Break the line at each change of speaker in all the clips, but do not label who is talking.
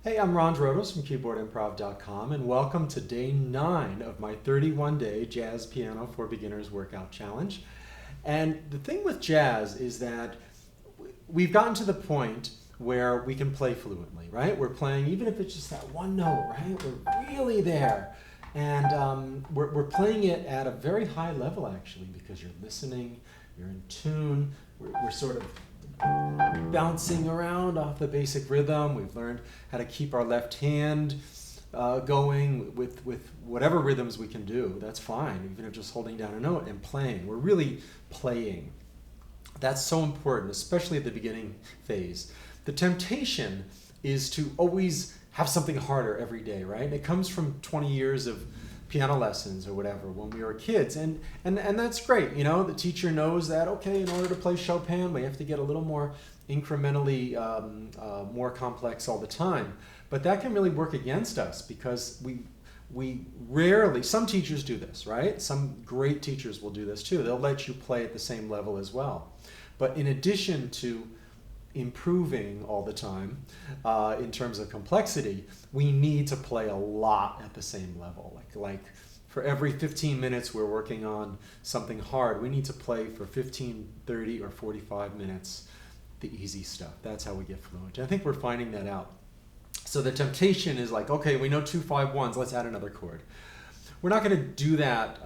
Hey, I'm Ron Drotos from KeyboardImprov.com, and welcome to day 9 of my 31-day Jazz Piano for Beginners Workout Challenge. And the thing with jazz is that we've gotten to the point where we can play fluently, right? We're playing, even if it's just that one note, right? We're really there. And we're playing it at a very high level, actually, because you're listening, you're in tune, we're sort of bouncing around off the basic rhythm. We've learned how to keep our left hand going with whatever rhythms we can do. That's fine, even if just holding down a note and playing. We're really playing. That's so important, especially at the beginning phase. The temptation is to always have something harder every day, right? It comes from 20 years of piano lessons or whatever when we were kids, and that's great. You know, the teacher knows that, okay, in order to play Chopin we have to get a little more incrementally more complex all the time, but that can really work against us because we rarely, some teachers do this, right? Some great teachers will do this too. They'll let you play at the same level as well, but in addition to improving all the time in terms of complexity, we need to play a lot at the same level. Like for every 15 minutes we're working on something hard, we need to play for 15, 30, or 45 minutes the easy stuff. That's how we get fluent. And I think we're finding that out. So the temptation is like, okay, we know 2 5-1s, let's add another chord. We're not going to do that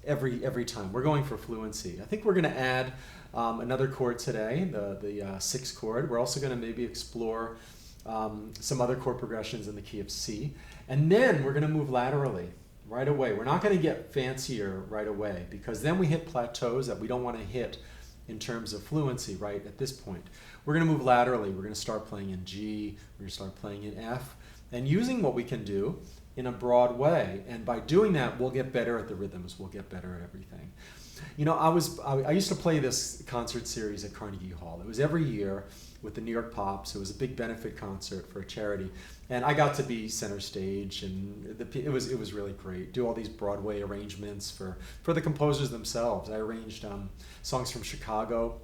every time. We're going for fluency. I think we're going to add another chord today, the 6th chord. We're also going to maybe explore some other chord progressions in the key of C. And then we're going to move laterally right away. We're not going to get fancier right away because then we hit plateaus that we don't want to hit in terms of fluency right at this point. We're going to move laterally. We're going to start playing in G. We're going to start playing in F. And using what we can do in a broad way. And by doing that, we'll get better at the rhythms. We'll get better at everything. You know, I used to play this concert series at Carnegie Hall. It was every year with the New York Pops. It was a big benefit concert for a charity, and I got to be center stage, and it was really great. Do all these Broadway arrangements for the composers themselves. I arranged songs from Chicago,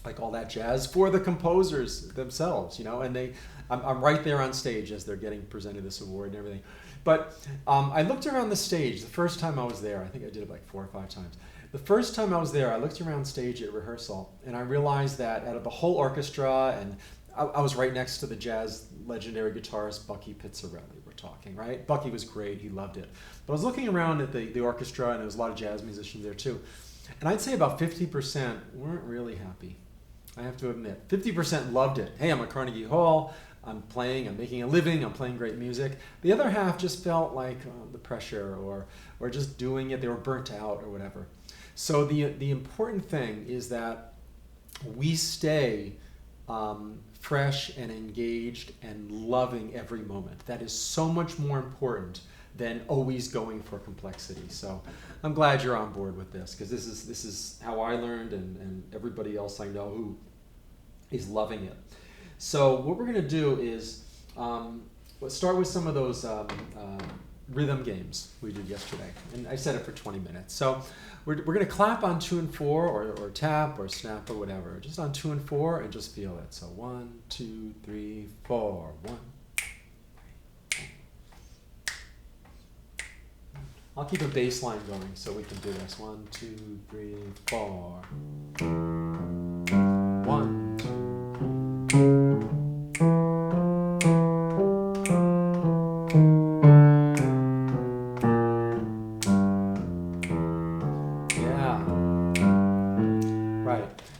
like all that jazz, for the composers themselves. You know, and I'm right there on stage as they're getting presented this award and everything. But I looked around the stage the first time I was there. I think I did it like 4 or 5 times. The first time I was there, I looked around stage at rehearsal, and I realized that out of the whole orchestra, and I was right next to the jazz legendary guitarist Bucky Pizzarelli, we're talking, right? Bucky was great, he loved it. But I was looking around at the orchestra, and there was a lot of jazz musicians there too. And I'd say about 50% weren't really happy, I have to admit. 50% loved it. Hey, I'm at Carnegie Hall, I'm playing, I'm making a living, I'm playing great music. The other half just felt like the pressure or just doing it, they were burnt out or whatever. So the important thing is that we stay fresh and engaged and loving every moment. That is so much more important than always going for complexity. So I'm glad you're on board with this, because this is how I learned, and everybody else I know who is loving it. So what we're going to do is let's start with some of those rhythm games we did yesterday, and I set it for 20 minutes. So we're going to clap on 2 and 4, or tap or snap or whatever, just on 2 and 4, and just feel it. So 1, 2, 3, 4, 1. I'll keep a bass line going so we can do this. 1, 2, 3, 4. 1, 2.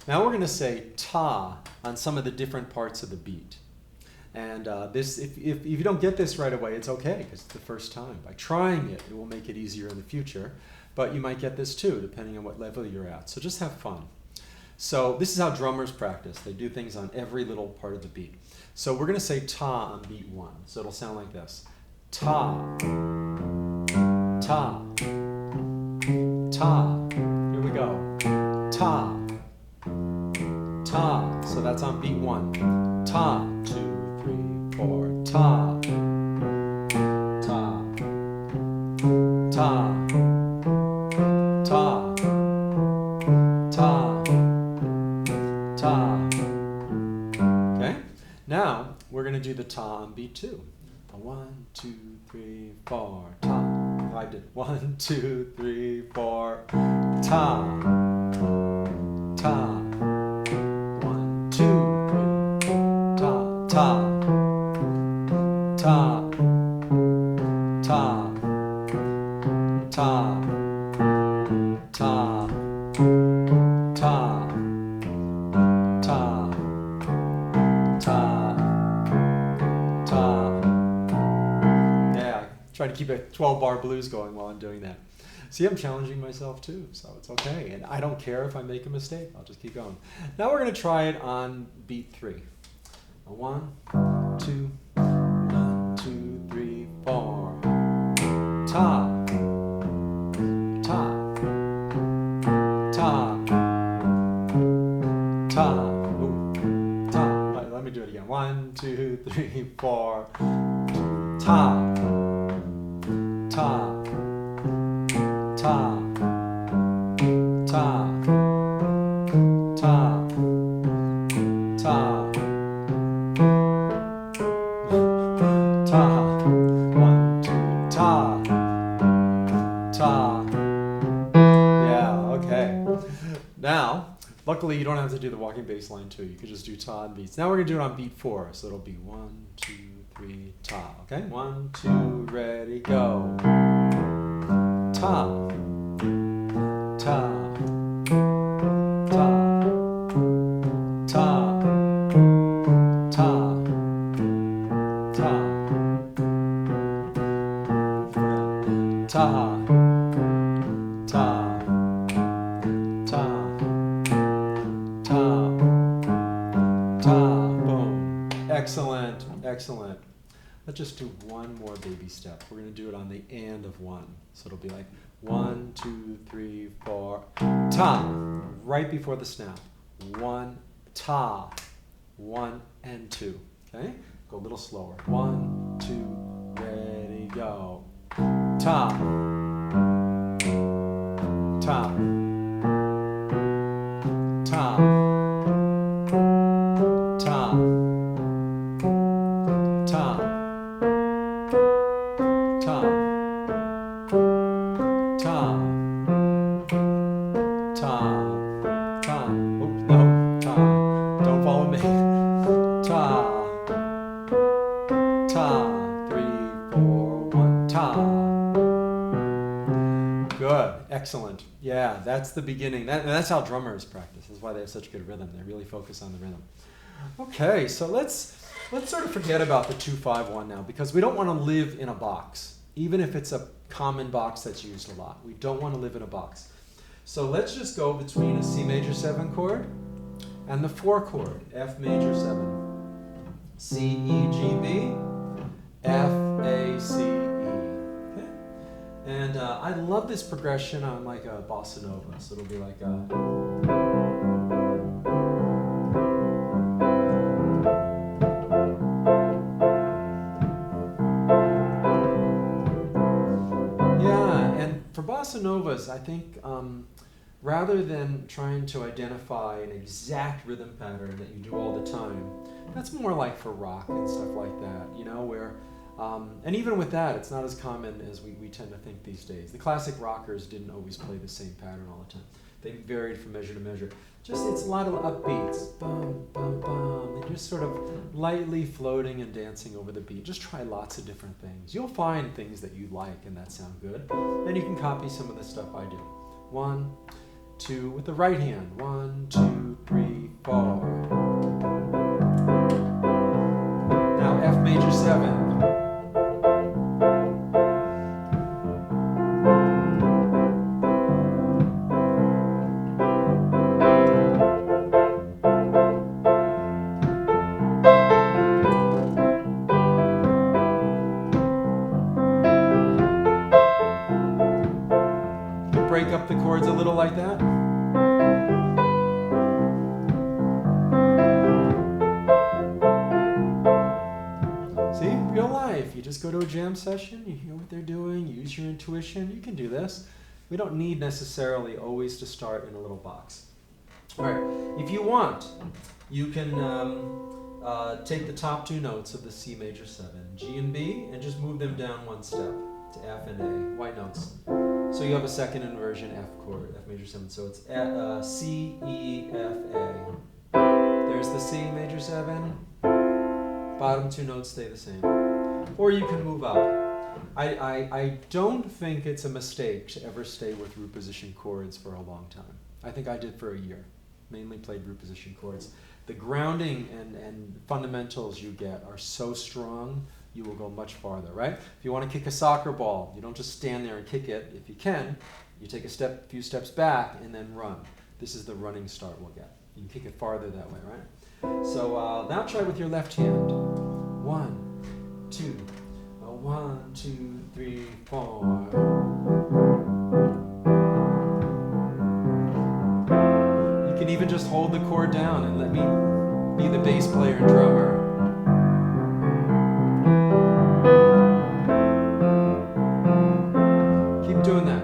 Now we're going to say ta on some of the different parts of the beat. And this, if you don't get this right away, it's okay, because it's the first time. By trying it, it will make it easier in the future. But you might get this too, depending on what level you're at. So just have fun. So this is how drummers practice. They do things on every little part of the beat. So we're going to say ta on beat 1. So it'll sound like this. Ta, ta, ta. Here we go. Ta. Ta, so that's on beat 1. Ta, 2, 3, 4. Ta, ta, ta, ta, ta, ta. Okay, now we're going to do the ta on beat 2. 1, 2, 3, 4, ta. I did 1, 2, 3, 4, ta, ta. 1, 2, 3, ta, ta, ta, ta, ta, ta, ta, ta, ta, ta. Yeah, try to keep a 12-bar blues going while I'm doing that. See, I'm challenging myself too, so it's okay. And I don't care if I make a mistake. I'll just keep going. Now we're going to try it on beat 3. 1, 2, 1, 2, 3, 4. Ta, ta, ta, ta. Ooh, ta. All right, let me do it again. 1, 2, 3, 4. Ta, ta. Ta, ta, ta, ta, ta, 1, 2, ta, ta. Yeah, okay. Now, luckily you don't have to do the walking bass line too. You could just do ta and beats. Now we're gonna do it on beat 4. So it'll be 1, 2, 3, ta. Okay, 1, 2, ready, go. Ta, ta, ta, ta, ta, ta, ta, ta, ta, ta, boom. Excellent, excellent. Let's just do one more baby step. We're going to do it on the and of 1. So it'll be like 1, 2, 3, 4, ta, right before the snap. 1, ta, 1 and 2. Okay? Go a little slower. 1, 2, ready, go. Ta, ta, ta, ta, ta. Ta, ta, ta, ta. Oops, no, ta. Don't follow me. Ta, ta. 3, 4, 1. Ta. Good, excellent. Yeah, that's the beginning. That's how drummers practice. That's why they have such good rhythm. They really focus on the rhythm. Okay, so let's sort of forget about the 2-5-1 now, because we don't want to live in a box. Even if it's a common box that's used a lot. We don't want to live in a box. So let's just go between a C major 7 chord and the 4 chord, F major 7. C, E, G, B, F, A, C, E. Okay? And I love this progression on like a Bossa Nova. So it'll be like a... For Bossa Novas, I think rather than trying to identify an exact rhythm pattern that you do all the time, that's more like for rock and stuff like that, you know, where, and even with that, it's not as common as we tend to think these days. The classic rockers didn't always play the same pattern all the time. They varied from measure to measure. Just, it's a lot of upbeats, bum, bum, bum. They're just sort of lightly floating and dancing over the beat. Just try lots of different things. You'll find things that you like and that sound good. Then you can copy some of the stuff I do. 1, 2, with the right hand. 1, 2, 3, 4. Now F major 7. Break up the chords a little like that. See, real life. You just go to a jam session, you hear what they're doing, use your intuition, you can do this. We don't need necessarily always to start in a little box. All right, if you want, you can take the top two notes of the C major 7, G and B, and just move them down one step to F and A, white notes. So you have a second inversion F chord, F major 7. So it's C, E, F, A. There's the C major 7. Bottom two notes stay the same. Or you can move up. I don't think it's a mistake to ever stay with root position chords for a long time. I think I did for a year. Mainly played root position chords. The grounding and fundamentals you get are so strong, you will go much farther, right? If you want to kick a soccer ball, you don't just stand there and kick it. If you can, you take a few steps back and then run. This is the running start we'll get. You can kick it farther that way, right? So now try with your left hand. 1, 2, 1, 2, 3, 4. You can even just hold the chord down and let me be the bass player and drummer. Keep doing that.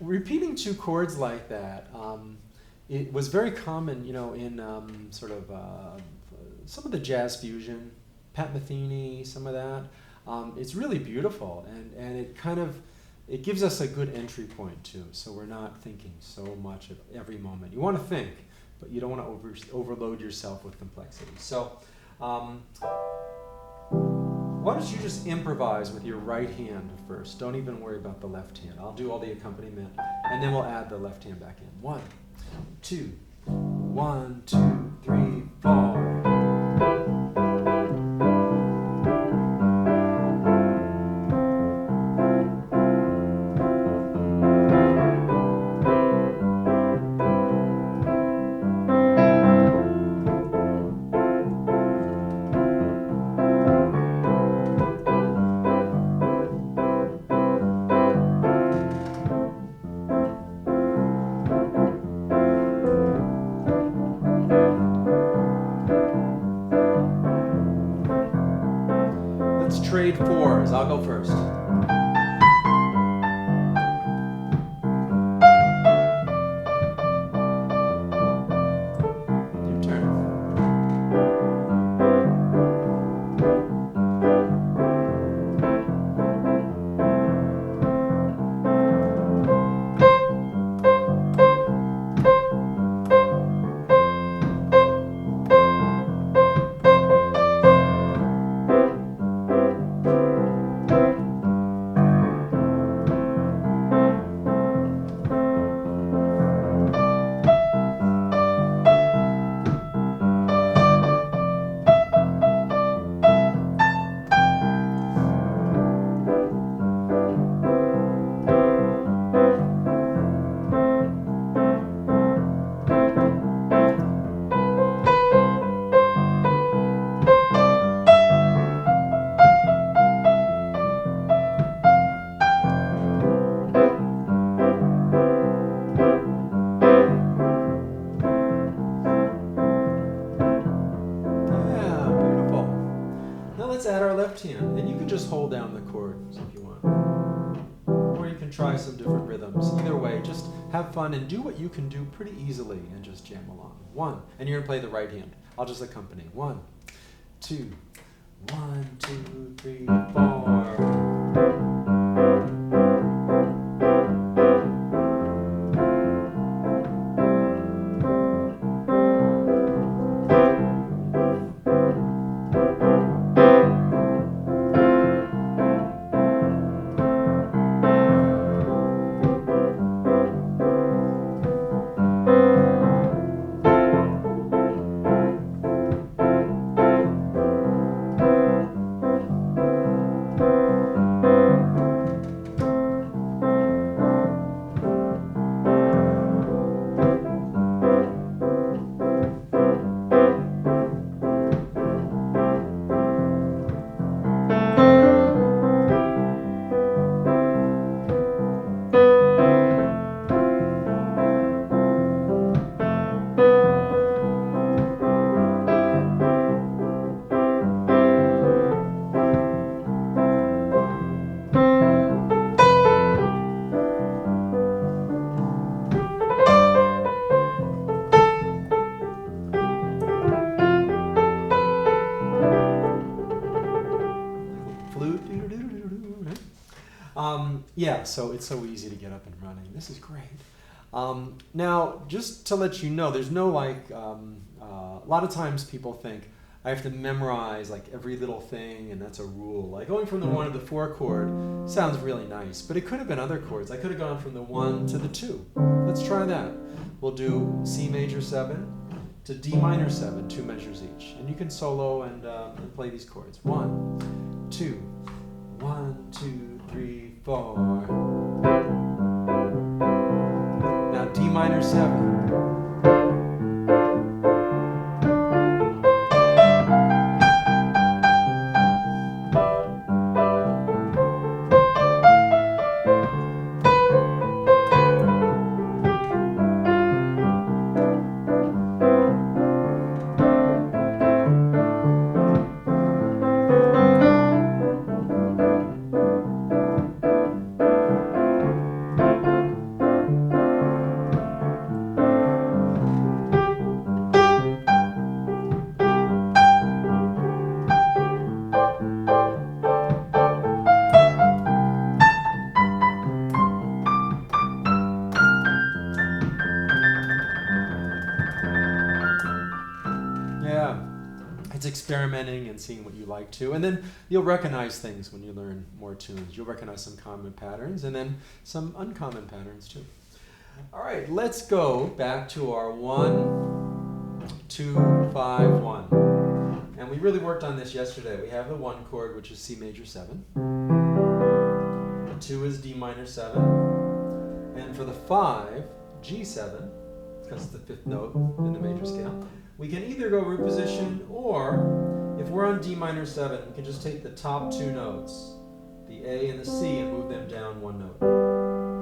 Repeating two chords like that, it was very common, in some of the jazz fusion, Pat Metheny, some of that. It's really beautiful, and it gives us a good entry point too. So we're not thinking so much at every moment. You want to think, but you don't want to overload yourself with complexity. So. Why don't you just improvise with your right hand first? Don't even worry about the left hand. I'll do all the accompaniment, and then we'll add the left hand back in. 1, 2, 1, 2, 3, 4. Trade fours. I'll go first. Your turn. Let's add our left hand, and you can just hold down the chords if you want, or you can try some different rhythms. Either way, just have fun and do what you can do pretty easily and just jam along. 1, and you're gonna play the right hand. I'll just accompany. 1, 2, 1, 2, 3, 4. Yeah, so it's so easy to get up and running. This is great. Now, just to let you know, there's no a lot of times people think I have to memorize like every little thing and that's a rule. Like going from the 1 to the 4 chord sounds really nice, but it could have been other chords. I could have gone from the 1 to the 2. Let's try that. We'll do C major 7 to D minor 7, 2 measures each. And you can solo and play these chords. 1, 2, 1, 2, 3, 4. Now D minor 7. Experimenting and seeing what you like to, and then you'll recognize things when you learn more tunes. You'll recognize some common patterns and then some uncommon patterns too. All right, let's go back to our 1, 2, 5, 1. And we really worked on this yesterday. We have the 1 chord, which is C major 7. The 2 is D minor 7. And for the 5, G7, because it's the 5th note in the major scale. We can either go root position, or if we're on D minor 7, we can just take the top 2 notes, the A and the C, and move them down 1 note.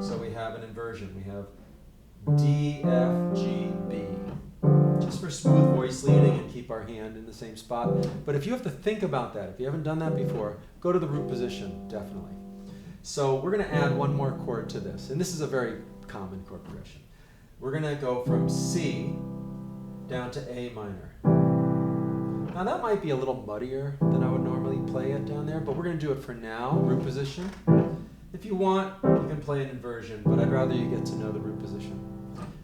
So we have an inversion. We have D, F, G, B. Just for smooth voice leading and keep our hand in the same spot. But if you have to think about that, if you haven't done that before, go to the root position, definitely. So we're going to add 1 more chord to this, and this is a very common chord progression. We're going to go from C down to A minor. Now that might be a little muddier than I would normally play it down there, but we're going to do it for now, root position. If you want, you can play an inversion, but I'd rather you get to know the root position.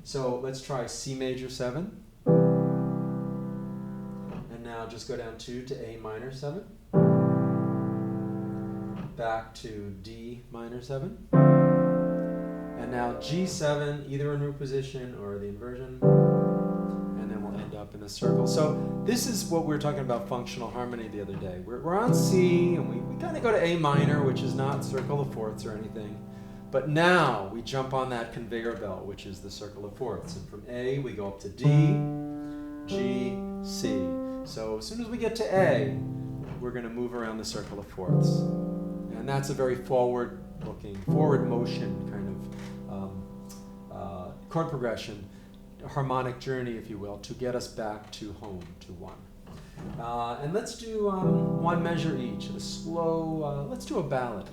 So let's try C major 7. And now just go down 2 to A minor 7. Back to D minor 7. And now G7, either in root position or the inversion. End up in a circle. So this is what we were talking about functional harmony the other day. We're on C and we kind of go to A minor, which is not circle of fourths or anything. But now we jump on that conveyor belt, which is the circle of fourths. And from A we go up to D, G, C. So as soon as we get to A, we're going to move around the circle of fourths. And that's a very forward motion kind of chord progression. Harmonic journey, if you will, to get us back to home, to 1. And let's do 1 measure each, a slow, let's do a ballad.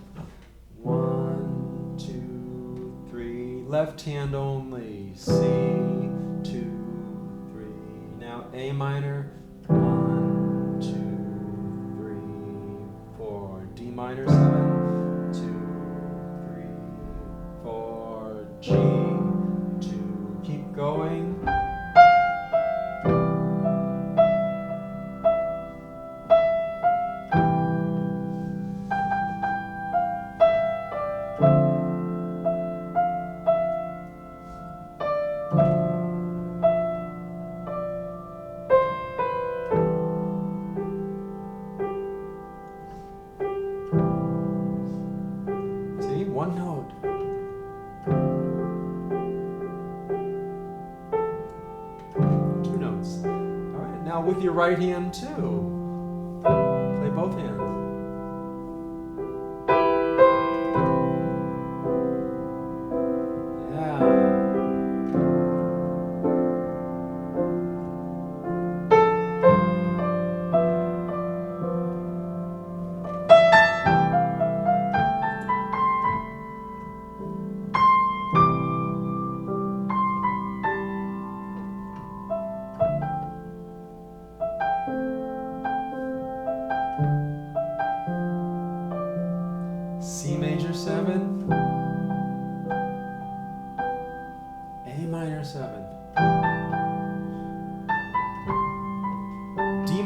1, 2, 3, left hand only, C, 2, 3, now A minor, 1, 2, 3, 4, D minor 7, 2, 3, 4, G, going. See, 1 note. Now with your right hand too. Play both hands.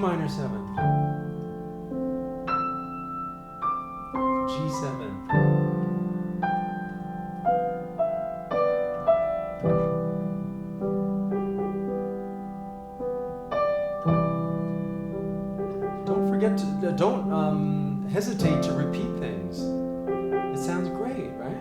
minor 7th, G7, don't hesitate to repeat things. It sounds great, right?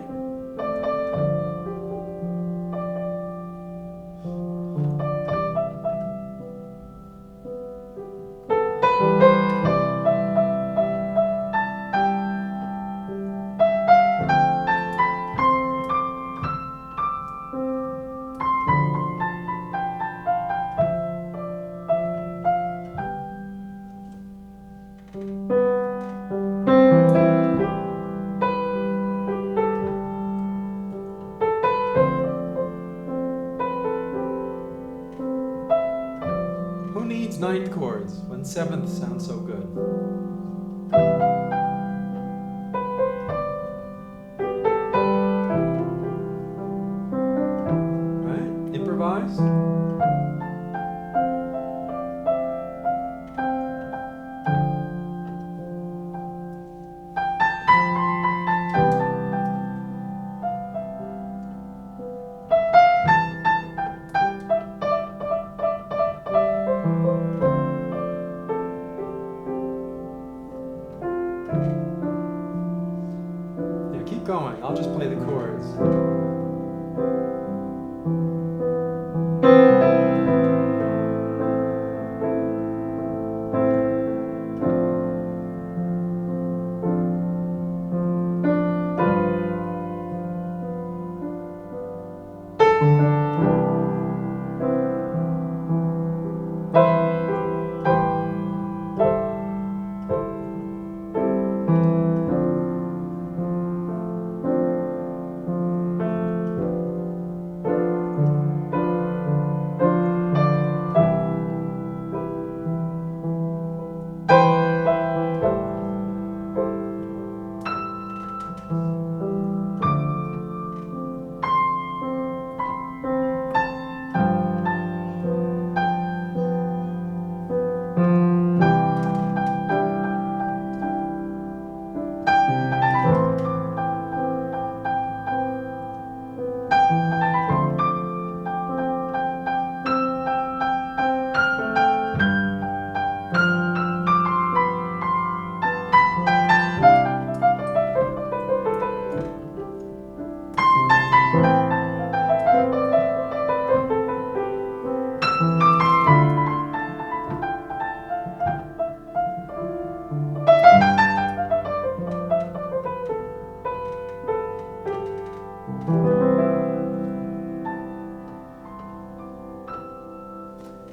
Who needs 9th chords when 7th sounds so good? Right? Improvise? Keep going. I'll just play the chords.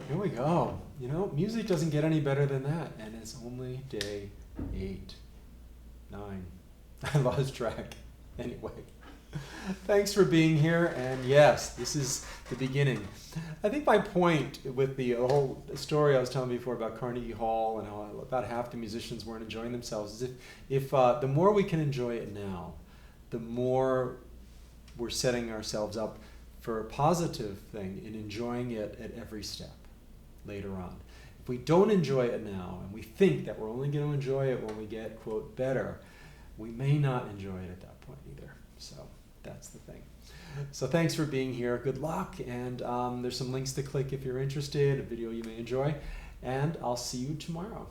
Here we go. You know, music doesn't get any better than that, and it's only day 8, 9. I lost track. Anyway, thanks for being here, and yes, this is the beginning. I think my point with the whole story I was telling before about Carnegie Hall and how about half the musicians weren't enjoying themselves is if the more we can enjoy it now, the more we're setting ourselves up for a positive thing in enjoying it at every step later on. If we don't enjoy it now and we think that we're only going to enjoy it when we get, quote, better, we may not enjoy it at that point either. So that's the thing. So thanks for being here. Good luck. And there's some links to click if you're interested, a video you may enjoy. And I'll see you tomorrow.